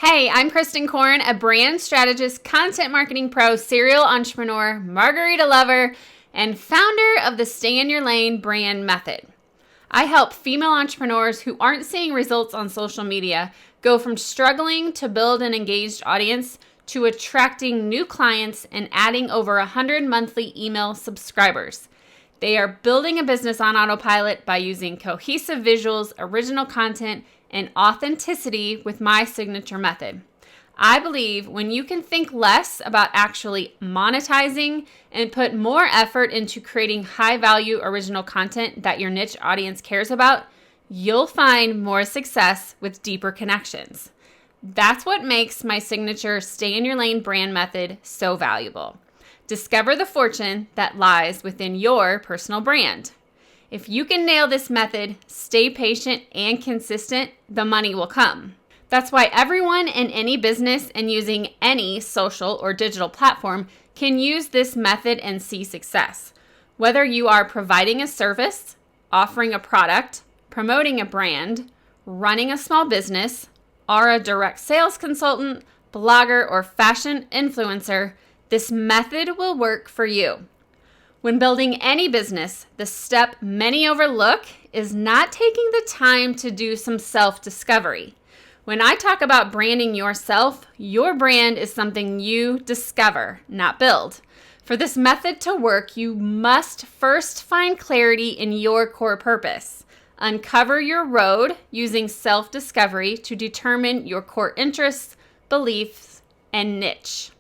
Hey, I'm Kristin Korn, a brand strategist, content marketing pro, serial entrepreneur, margarita lover, and founder of the Stay in Your Lane brand method. I help female entrepreneurs who aren't seeing results on social media go from struggling to build an engaged audience to attracting new clients and adding over 100 monthly email subscribers. They are building a business on autopilot by using cohesive visuals, original content, and authenticity with my signature method. I believe when you can think less about actually monetizing and put more effort into creating high-value original content that your niche audience cares about, you'll find more success with deeper connections. That's what makes my signature Stay in Your Lane brand method so valuable. Discover the fortune that lies within your personal brand. If you can nail this method, stay patient and consistent, the money will come. That's why everyone in any business and using any social or digital platform can use this method and see success. Whether you are providing a service, offering a product, promoting a brand, running a small business, are a direct sales consultant, blogger, or fashion influencer, this method will work for you. When building any business, the step many overlook is not taking the time to do some self-discovery. When I talk about branding yourself, your brand is something you discover, not build. For this method to work, you must first find clarity in your core purpose. Uncover your road using self-discovery to determine your core interests, beliefs, and niche.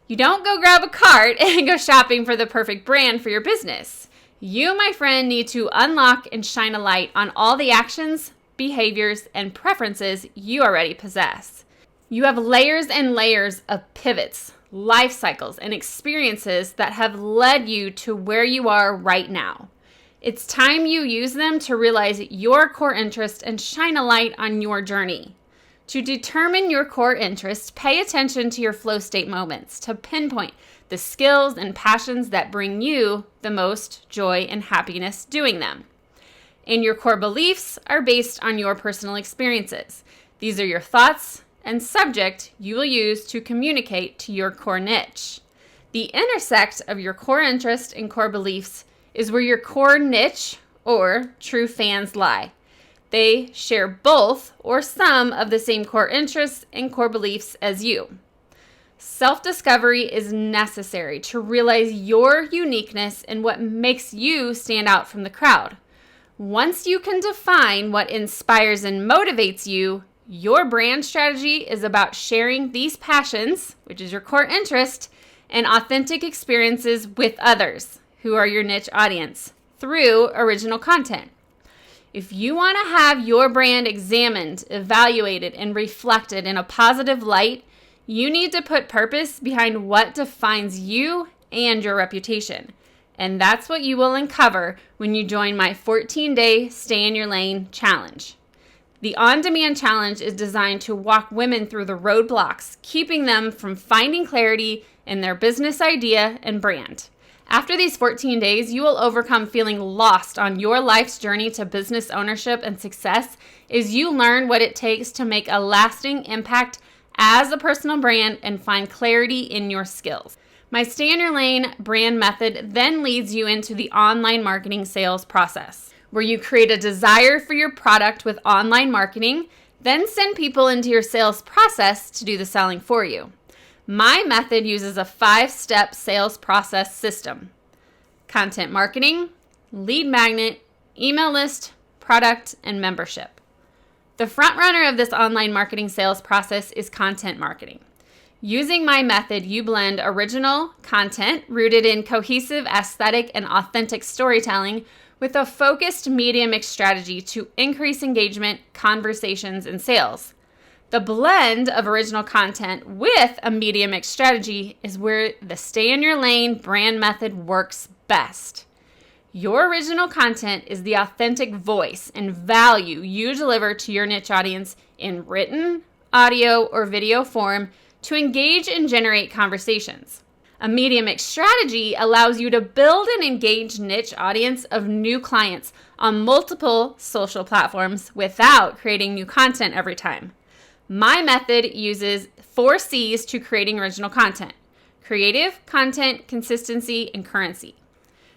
You don't go grab a cart and go shopping for the perfect brand for your business. You, my friend, need to unlock and shine a light on all the actions, behaviors, and preferences you already possess. You have layers and layers of pivots, life cycles, and experiences that have led you to where you are right now. It's time you use them to realize your core interest and shine a light on your journey. To determine your core interest, pay attention to your flow state moments to pinpoint the skills and passions that bring you the most joy and happiness doing them. And your core beliefs are based on your personal experiences. These are your thoughts and subject you will use to communicate to your core niche. The intersect of your core interest and core beliefs is where your core niche or true fans lie. They share both or some of the same core interests and core beliefs as you. Self-discovery is necessary to realize your uniqueness and what makes you stand out from the crowd. Once you can define what inspires and motivates you, your brand strategy is about sharing these passions, which is your core interest, and authentic experiences with others, who are your niche audience, through original content. If you want to have your brand examined, evaluated, and reflected in a positive light, you need to put purpose behind what defines you and your reputation. And that's what you will uncover when you join my 14-day Stay in Your Lane challenge. The on-demand challenge is designed to walk women through the roadblocks, keeping them from finding clarity in their business idea and brand. After these 14 days, you will overcome feeling lost on your life's journey to business ownership and success as you learn what it takes to make a lasting impact as a personal brand and find clarity in your skills. My Stay in Your Lane brand method then leads you into the online marketing sales process, where you create a desire for your product with online marketing, then send people into your sales process to do the selling for you. My method uses a 5-step sales process system: content marketing, lead magnet, email list, product, and membership. The front runner of this online marketing sales process is content marketing. Using my method, you blend original content rooted in cohesive, aesthetic, and authentic storytelling with a focused media mix strategy to increase engagement, conversations, and sales. The blend of original content with a media mix strategy is where the Stay in Your Lane brand method works best. Your original content is the authentic voice and value you deliver to your niche audience in written, audio, or video form to engage and generate conversations. A media mix strategy allows you to build an engaged niche audience of new clients on multiple social platforms without creating new content every time. My method uses 4 C's to creating original content: creative, content, consistency, and currency.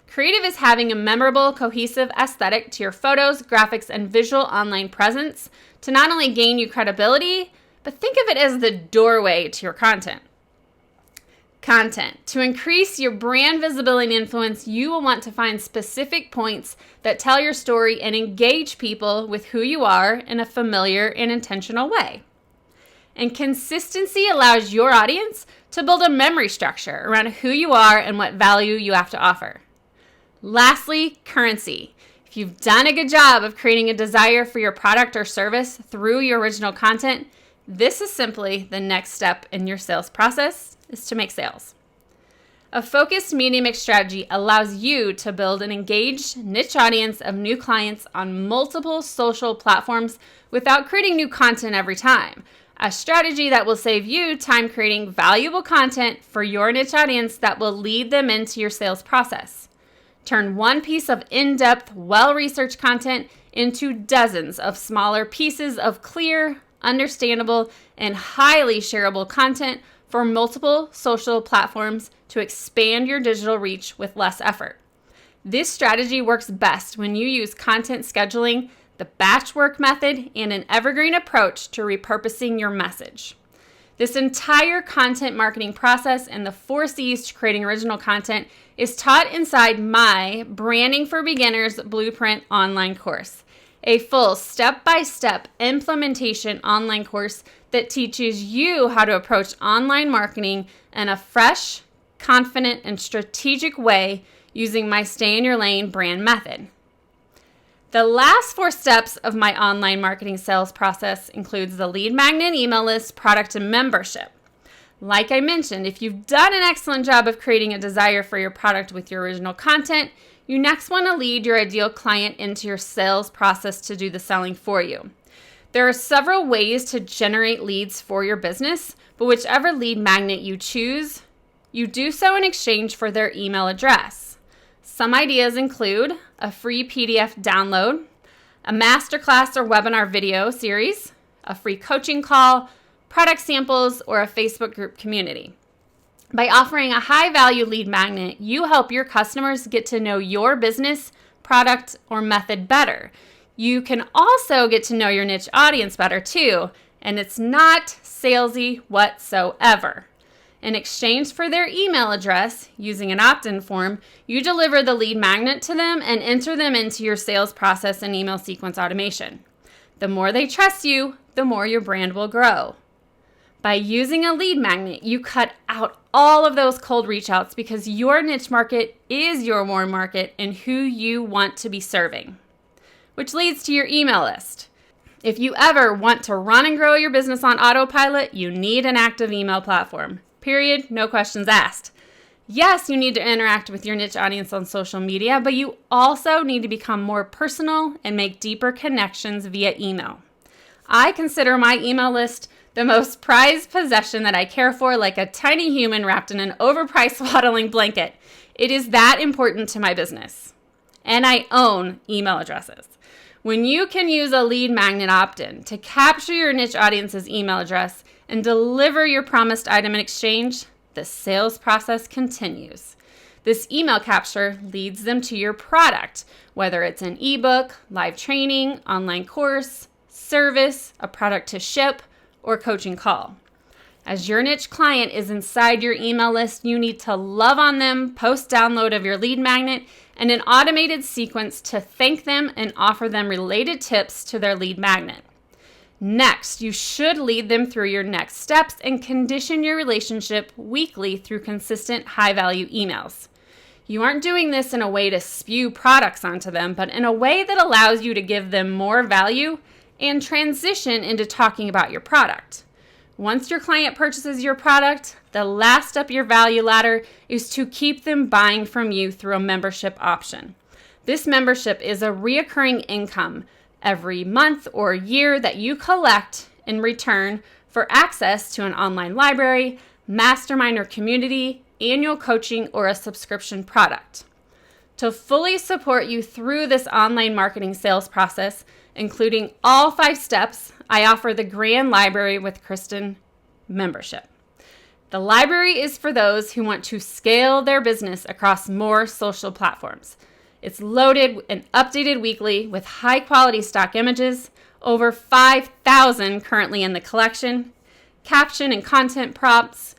Creative is having a memorable, cohesive aesthetic to your photos, graphics, and visual online presence to not only gain you credibility, but think of it as the doorway to your content. Content. To increase your brand visibility and influence, you will want to find specific points that tell your story and engage people with who you are in a familiar and intentional way. And consistency allows your audience to build a memory structure around who you are and what value you have to offer. Lastly, currency. If you've done a good job of creating a desire for your product or service through your original content, this is simply the next step in your sales process, is to make sales. A focused media mix strategy allows you to build an engaged niche audience of new clients on multiple social platforms without creating new content every time. A strategy that will save you time creating valuable content for your niche audience that will lead them into your sales process. Turn one piece of in-depth, well-researched content into dozens of smaller pieces of clear, understandable, and highly shareable content for multiple social platforms to expand your digital reach with less effort. This strategy works best when you use content scheduling, the batch work method, and an evergreen approach to repurposing your message. This entire content marketing process and the 4 C's to creating original content is taught inside my Branding for Beginners Blueprint online course, a full step-by-step implementation online course that teaches you how to approach online marketing in a fresh, confident, and strategic way using my Stay in Your Lane brand method. The last 4 steps of my online marketing sales process includes the lead magnet, email list, product, and membership. Like I mentioned, if you've done an excellent job of creating a desire for your product with your original content, you next want to lead your ideal client into your sales process to do the selling for you. There are several ways to generate leads for your business, but whichever lead magnet you choose, you do so in exchange for their email address. Some ideas include a free PDF download, a masterclass or webinar video series, a free coaching call, product samples, or a Facebook group community. By offering a high-value lead magnet, you help your customers get to know your business, product, or method better. You can also get to know your niche audience better too, and it's not salesy whatsoever. In exchange for their email address, using an opt-in form, you deliver the lead magnet to them and enter them into your sales process and email sequence automation. The more they trust you, the more your brand will grow. By using a lead magnet, you cut out all of those cold reach outs because your niche market is your warm market and who you want to be serving. Which leads to your email list. If you ever want to run and grow your business on autopilot, you need an active email platform. Period. No questions asked. Yes, you need to interact with your niche audience on social media, but you also need to become more personal and make deeper connections via email. I consider my email list the most prized possession that I care for, like a tiny human wrapped in an overpriced swaddling blanket. It is that important to my business. And I own email addresses. When you can use a lead magnet opt-in to capture your niche audience's email address and deliver your promised item in exchange, the sales process continues. This email capture leads them to your product, whether it's an ebook, live training, online course, service, a product to ship, or coaching call. As your niche client is inside your email list, you need to love on them, post download of your lead magnet, and an automated sequence to thank them and offer them related tips to their lead magnet. Next, you should lead them through your next steps and condition your relationship weekly through consistent high-value emails. You aren't doing this in a way to spew products onto them, but in a way that allows you to give them more value and transition into talking about your product. Once your client purchases your product, the last step of your value ladder is to keep them buying from you through a membership option. This membership is a reoccurring income every month or year that you collect in return for access to an online library, mastermind or community, annual coaching, or a subscription product. To fully support you through this online marketing sales process, including all 5 steps I offer the Grand Library with Kristin membership. The library is for those who want to scale their business across more social platforms. It's loaded and updated weekly with high-quality stock images, over 5,000 currently in the collection, caption and content prompts,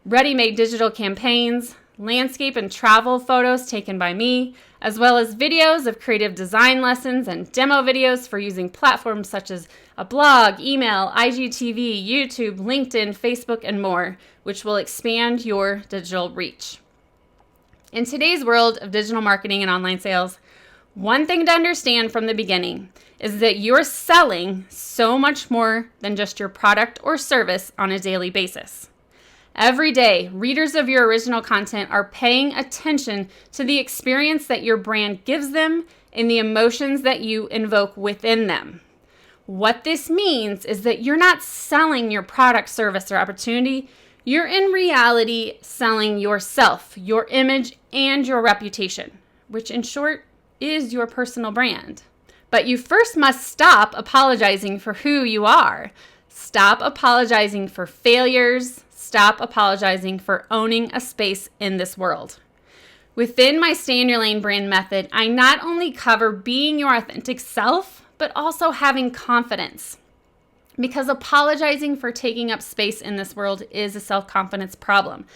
ready-made digital campaigns, landscape and travel photos taken by me, as well as videos of creative design lessons and demo videos for using platforms such as a blog, email, IGTV, YouTube, LinkedIn, Facebook, and more, which will expand your digital reach. In today's world of digital marketing and online sales, one thing to understand from the beginning is that you're selling so much more than just your product or service on a daily basis. Every day, readers of your original content are paying attention to the experience that your brand gives them and the emotions that you invoke within them. What this means is that you're not selling your product, service, or opportunity. You're in reality selling yourself, your image, and your reputation, which in short is your personal brand. But you first must stop apologizing for who you are. Stop apologizing for failures. Stop apologizing for owning a space in this world. Within my Stay in Your Lane brand method, I not only cover being your authentic self, but also having confidence. Because apologizing for taking up space in this world is a self-confidence problem.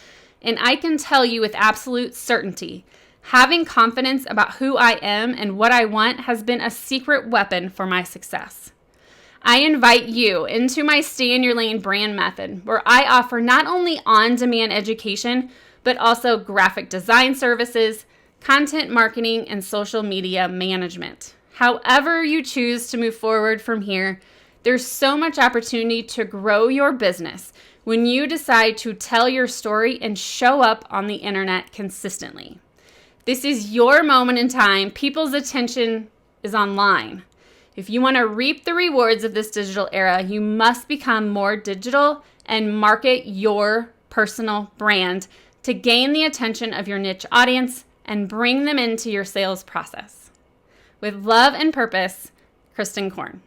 And I can tell you with absolute certainty, having confidence about who I am and what I want has been a secret weapon for my success. I invite you into my Stay in Your Lane brand method, where I offer not only on-demand education, but also graphic design services, content marketing, and social media management. However you choose to move forward from here, there's so much opportunity to grow your business when you decide to tell your story and show up on the internet consistently. This is your moment in time. People's attention is online. If you want to reap the rewards of this digital era, you must become more digital and market your personal brand to gain the attention of your niche audience and bring them into your sales process. With love and purpose, Kristin Korn.